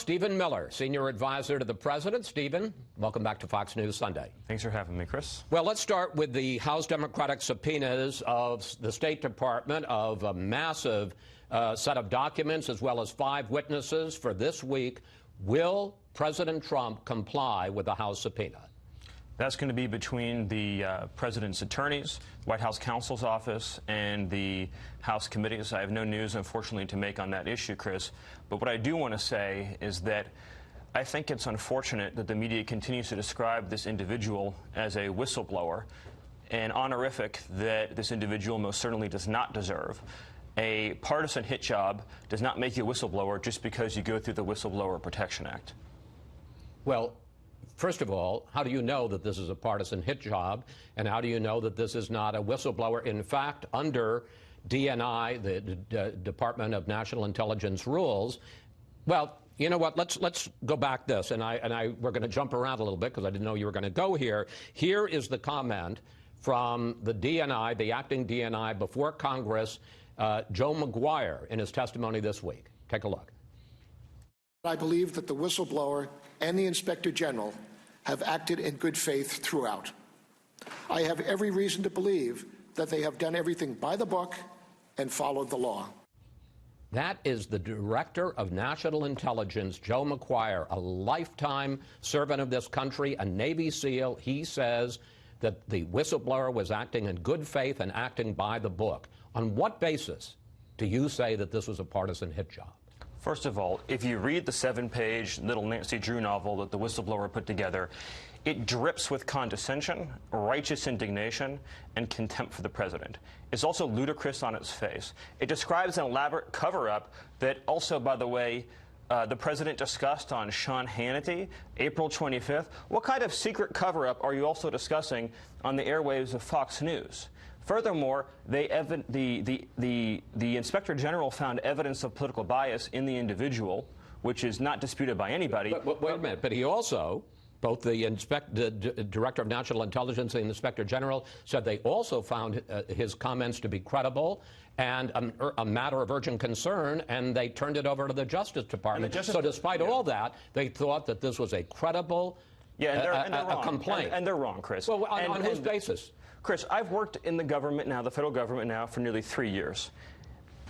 Stephen Miller, senior advisor to the president. Stephen, welcome back to Fox News Sunday. Thanks for having me, Chris. Well, let's start with the House Democratic subpoenas of the State Department of a massive set of documents as well as 5 witnesses for this week. Will President Trump comply with the House subpoena? That's going to be between the president's attorneys, White House counsel's office, and the House committees. I have no news, unfortunately, to make on that issue, Chris. But what I do want to say is that I think it's unfortunate that the media continues to describe this individual as a whistleblower, an honorific that this individual most certainly does not deserve. A partisan hit job does not make you a whistleblower just because you go through the Whistleblower Protection Act. Well, first of all, how do you know that this is a partisan hit job, and how do you know that this is not a whistleblower? In fact, under DNI, the Department of National Intelligence rules, well, you know what? Let's go back this, and we're going to jump around a little bit because I didn't know you were going to go here. Here is the comment from the DNI, the acting DNI before Congress, Joe McGuire, in his testimony this week. Take a look. I believe that the whistleblower and the Inspector General have acted in good faith throughout. I have every reason to believe that they have done everything by the book and followed the law. That is the Director of National Intelligence, Joe McGuire, a lifetime servant of this country, a Navy SEAL. He says that the whistleblower was acting in good faith and acting by the book. On what basis do you say that this was a partisan hit job? First of all, if you read the 7-page Little Nancy Drew novel that the whistleblower put together, it drips with condescension, righteous indignation, and contempt for the president. It's also ludicrous on its face. It describes an elaborate cover-up that also, by the way, the president discussed on Sean Hannity, April 25th. What kind of secret cover-up are you also discussing on the airwaves of Fox News? Furthermore, the Inspector General found evidence of political bias in the individual, which is not disputed by anybody. But wait a minute. But he also, both the Director of National Intelligence and the Inspector General said they also found his comments to be credible and a matter of urgent concern, and they turned it over to the Justice Department. So despite all that, they thought that this was a credible complaint. And they're wrong, Chris. Well, on whose basis? Chris, I've worked in the government now, the federal government now, for nearly 3 years.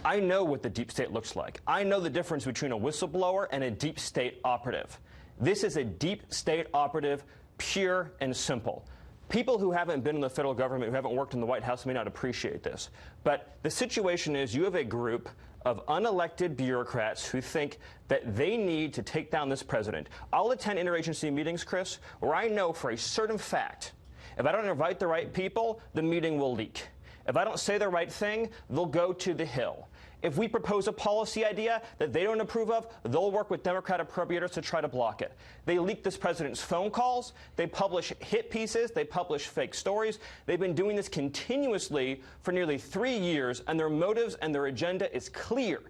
I know what the deep state looks like. I know the difference between a whistleblower and a deep state operative. This is a deep state operative, pure and simple. People who haven't been in the federal government, who haven't worked in the White House, may not appreciate this. But the situation is you have a group of unelected bureaucrats who think that they need to take down this president. I'll attend interagency meetings, Chris, where I know for a certain fact, if I don't invite the right people, the meeting will leak. If I don't say the right thing, they'll go to the Hill. If we propose a policy idea that they don't approve of, they'll work with Democrat appropriators to try to block it. They leak this president's phone calls. They publish hit pieces. They publish fake stories. They've been doing this continuously for nearly 3 years, and their motives and their agenda is clear.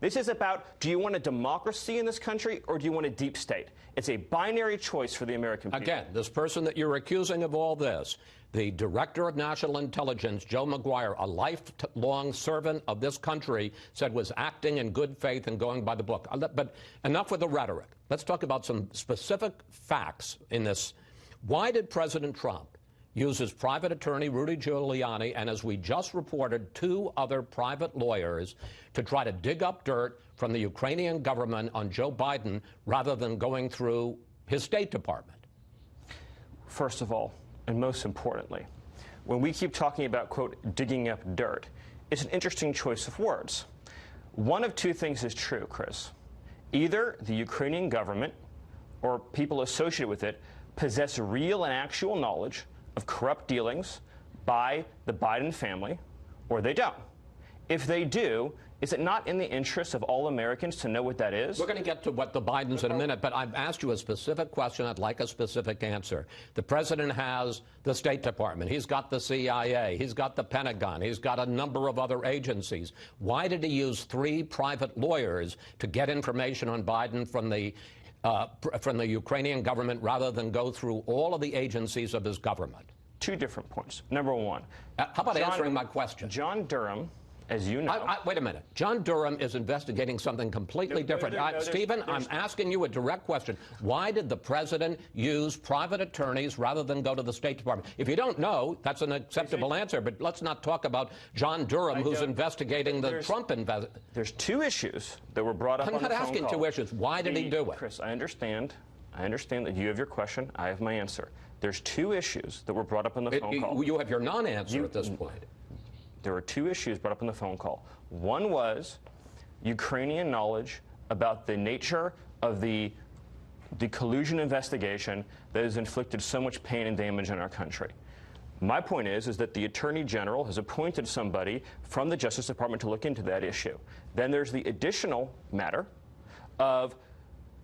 This is about, do you want a democracy in this country or do you want a deep state? It's a binary choice for the American people. Again, this person that you're accusing of all this, the Director of National Intelligence, Joe McGuire, a lifelong servant of this country, said was acting in good faith and going by the book. But enough with the rhetoric. Let's talk about some specific facts in this. Why did President Trump use his private attorney, Rudy Giuliani, and as we just reported, 2 other private lawyers to try to dig up dirt from the Ukrainian government on Joe Biden rather than going through his State Department? First of all, and most importantly, when we keep talking about, quote, digging up dirt, it's an interesting choice of words. One of 2 things is true, Chris. Either the Ukrainian government or people associated with it possess real and actual knowledge of corrupt dealings by the Biden family, or they don't. If they do, is it not in the interest of all Americans to know what that is? We're going to get to what the Bidens in a minute, but I've asked you a specific question. I'd like a specific answer. The president has the State Department. He's got the CIA. He's got the Pentagon. He's got a number of other agencies. Why did he use 3 private lawyers to get information on Biden from the Ukrainian government rather than go through all of the agencies of his government? 2 different points. Number 1. How about answering my question? John Durham as you know. Wait a minute. John Durham is investigating something completely different. Stephen, I'm asking you a direct question. Why did the president use private attorneys rather than go to the State Department? If you don't know, that's an acceptable answer, but let's not talk about John Durham, who's investigating the Trump investigation. There's two issues that were brought up on the phone call. I'm not asking two issues. Why did he do it? Chris, I understand that you have your question. I have my answer. There's two issues that were brought up on the phone call. You have your non-answer at this point. There were two issues brought up in the phone call. One was Ukrainian knowledge about the nature of the collusion investigation that has inflicted so much pain and damage in our country. My point is that the Attorney General has appointed somebody from the Justice Department to look into that issue. Then there's the additional matter of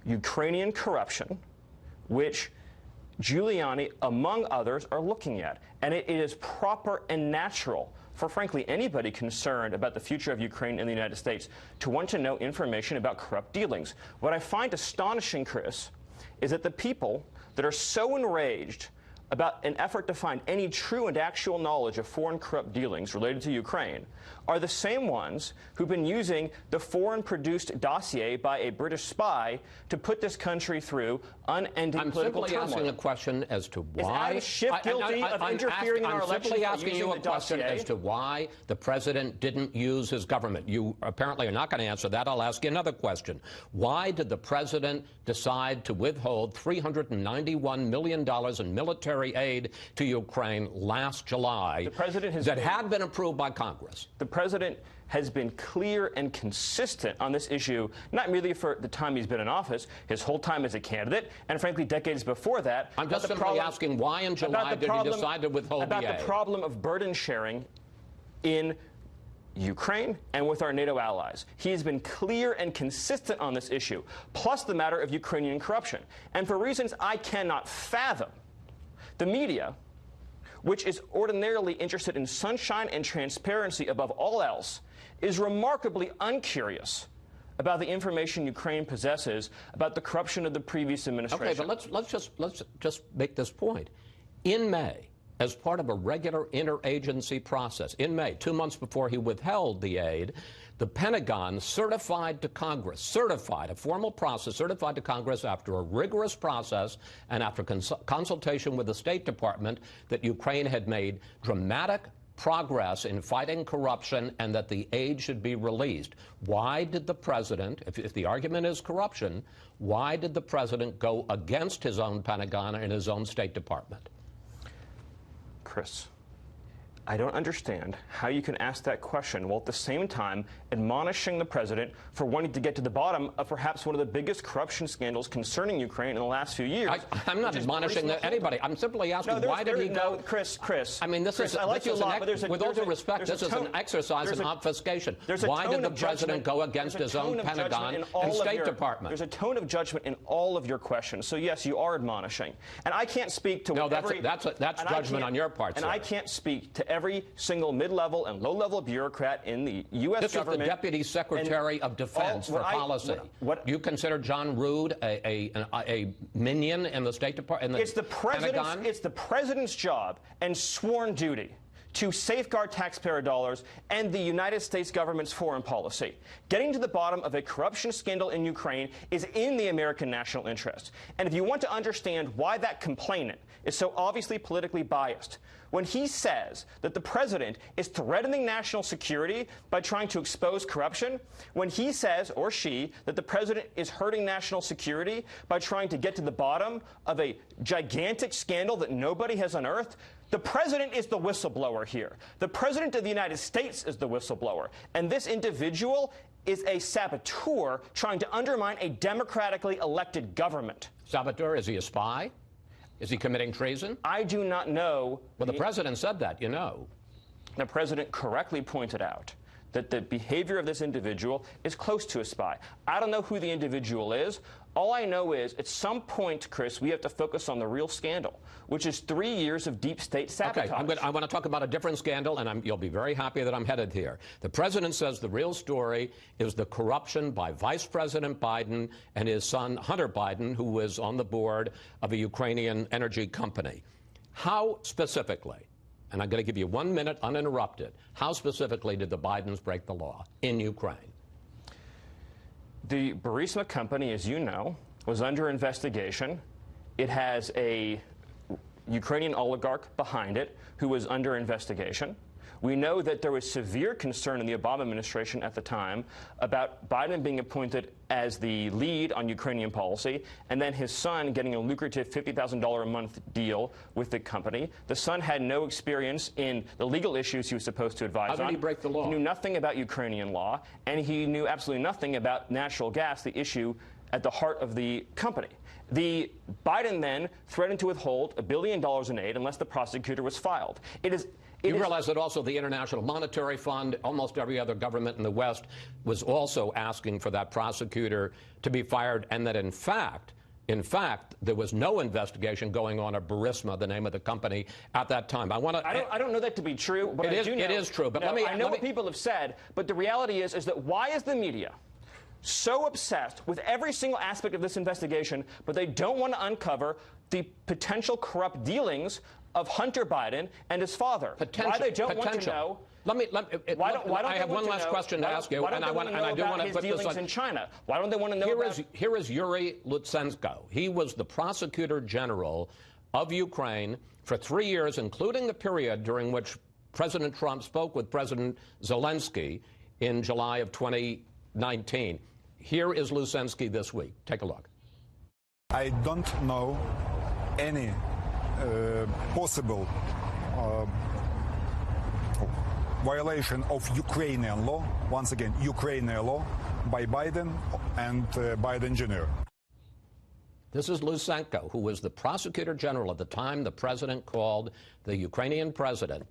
Ukrainian corruption, which Giuliani, among others, are looking at. And it is proper and natural for, frankly, anybody concerned about the future of Ukraine and the United States to want to know information about corrupt dealings. What I find astonishing, Chris, is that the people that are so enraged about an effort to find any true and actual knowledge of foreign corrupt dealings related to Ukraine are the same ones who've been using the foreign-produced dossier by a British spy to put this country through unending political turmoil. I'm simply asking a question as to why. Is Schiff guilty of interfering in our elections? I'm simply asking you a question as to why the president didn't use his government. You apparently are not going to answer that. I'll ask you another question. Why did the president decide to withhold $391 million in military aid to Ukraine last July that had been approved by Congress? The president has been clear and consistent on this issue, not merely for the time he's been in office, his whole time as a candidate, and frankly decades before that. I'm just simply asking why in July did he decide to withhold the aid? About the problem of burden sharing in Ukraine and with our NATO allies. He has been clear and consistent on this issue, plus the matter of Ukrainian corruption. And for reasons I cannot fathom, the media, which is ordinarily interested in sunshine and transparency above all else, is remarkably uncurious about the information Ukraine possesses about the corruption of the previous administration. Okay, but let's just make this point. In May, as part of a regular interagency process, in May, 2 months before he withheld the aid, the Pentagon certified to Congress, a formal process certified to Congress after a rigorous process and after consultation with the State Department that Ukraine had made dramatic progress in fighting corruption and that the aid should be released. Why did the president, if the argument is corruption, why did the president go against his own Pentagon and his own State Department? Chris, I don't understand how you can ask that question while at the same time admonishing the president for wanting to get to the bottom of perhaps one of the biggest corruption scandals concerning Ukraine in the last few years. I'm not admonishing anybody. I'm simply asking why did he go... Chris. I mean, with all due respect, this is an exercise in obfuscation. Why did the president go against his own Pentagon and State Department? There's a tone of judgment in all of your questions. So, yes, you are admonishing. And I can't speak to... No, that's judgment on your part, and sir. I can't speak to every single mid-level and low-level bureaucrat in the U.S. government. This is the Deputy Secretary of Defense for policy. You consider John Rood a minion in the State Department? It's the president's job and sworn duty to safeguard taxpayer dollars and the United States government's foreign policy. Getting to the bottom of a corruption scandal in Ukraine is in the American national interest. And if you want to understand why that complainant is so obviously politically biased, when he says that the president is threatening national security by trying to expose corruption, when he says, or she, that the president is hurting national security by trying to get to the bottom of a gigantic scandal that nobody has unearthed, the president is the whistleblower here. The president of the United States is the whistleblower. And this individual is a saboteur trying to undermine a democratically elected government. Saboteur? Is he a spy? Is he committing treason? I do not know. Well, the president said that, you know. The president correctly pointed out that the behavior of this individual is close to a spy. I don't know who the individual is. All I know is, at some point, Chris, we have to focus on the real scandal, which is 3 years of deep state sabotage. Okay, I want to talk about a different scandal, and you'll be very happy that I'm headed here. The president says the real story is the corruption by Vice President Biden and his son, Hunter Biden, who was on the board of a Ukrainian energy company. How specifically and I'm going to give you 1 minute uninterrupted, how specifically did the Bidens break the law in Ukraine? The Burisma company, as you know, was under investigation. It has a Ukrainian oligarch behind it who was under investigation. We know that there was severe concern in the Obama administration at the time about Biden being appointed as the lead on Ukrainian policy, and then his son getting a lucrative $50,000 a month deal with the company. The son had no experience in the legal issues he was supposed to advise on. How did he break the law? He knew nothing about Ukrainian law, and he knew absolutely nothing about natural gas, the issue at the heart of the company. The Biden then threatened to withhold $1 billion in aid unless the prosecutor was filed. You realize that also the International Monetary Fund, almost every other government in the West, was also asking for that prosecutor to be fired, and that in fact, there was no investigation going on at Burisma, the name of the company, at that time. I don't know that to be true, but it is true. But I know what people have said, but the reality is that why is the media so obsessed with every single aspect of this investigation, but they don't want to uncover the potential corrupt dealings of Hunter Biden and his father? Why they don't want to know? I have one last question to ask you, and I do want to put this on in China. Why don't they want to know Here is Yuri Lutsenko. He was the prosecutor general of Ukraine for 3 years, including the period during which President Trump spoke with President Zelensky in July of 2019. Here is Lutsenko this week. Take a look. I don't know any possible violation of Ukrainian law, once again, Ukrainian law, by Biden and Biden Jr. This is Lutsenko, who was the prosecutor general at the time the president called the Ukrainian president,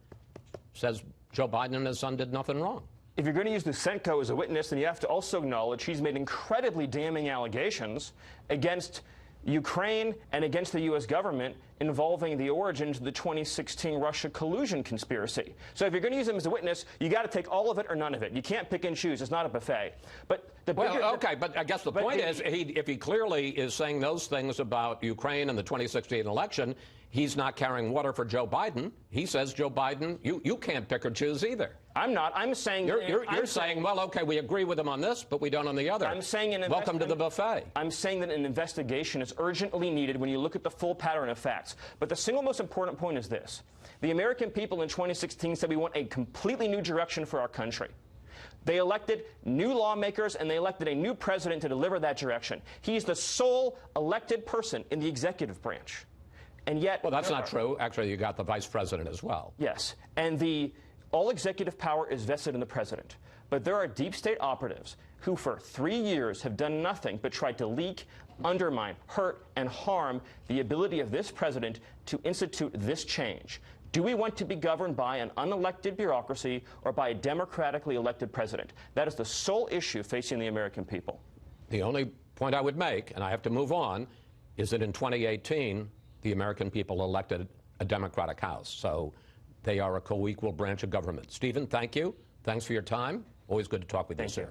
says Joe Biden and his son did nothing wrong. If you're going to use Lutsenko as a witness, then you have to also acknowledge he's made incredibly damning allegations against Ukraine and against the U.S. government involving the origins of the 2016 Russia collusion conspiracy. So if you're going to use him as a witness, you got to take all of it or none of it. You can't pick and choose. It's not a buffet. But but I guess the point is, if he clearly is saying those things about Ukraine and the 2016 election, he's not carrying water for Joe Biden. He says, Joe Biden, you can't pick or choose either. I'm not. I'm saying you're saying, well, okay, we agree with him on this, but we don't on the other. I'm saying welcome to the buffet. I'm saying that an investigation is urgently needed when you look at the full pattern of facts. But the single most important point is this: the American people in 2016 said we want a completely new direction for our country. They elected new lawmakers and they elected a new president to deliver that direction. He's the sole elected person in the executive branch. And yet, well, that's not true. Actually, you got the vice president as well. Yes, and all executive power is vested in the president. But there are deep state operatives who for 3 years have done nothing but tried to leak, undermine, hurt, and harm the ability of this president to institute this change. Do we want to be governed by an unelected bureaucracy or by a democratically elected president? That is the sole issue facing the American people. The only point I would make, and I have to move on, is that in 2018, the American people elected a Democratic House. So they are a co-equal branch of government. Stephen, thank you. Thanks for your time. Always good to talk with you, sir.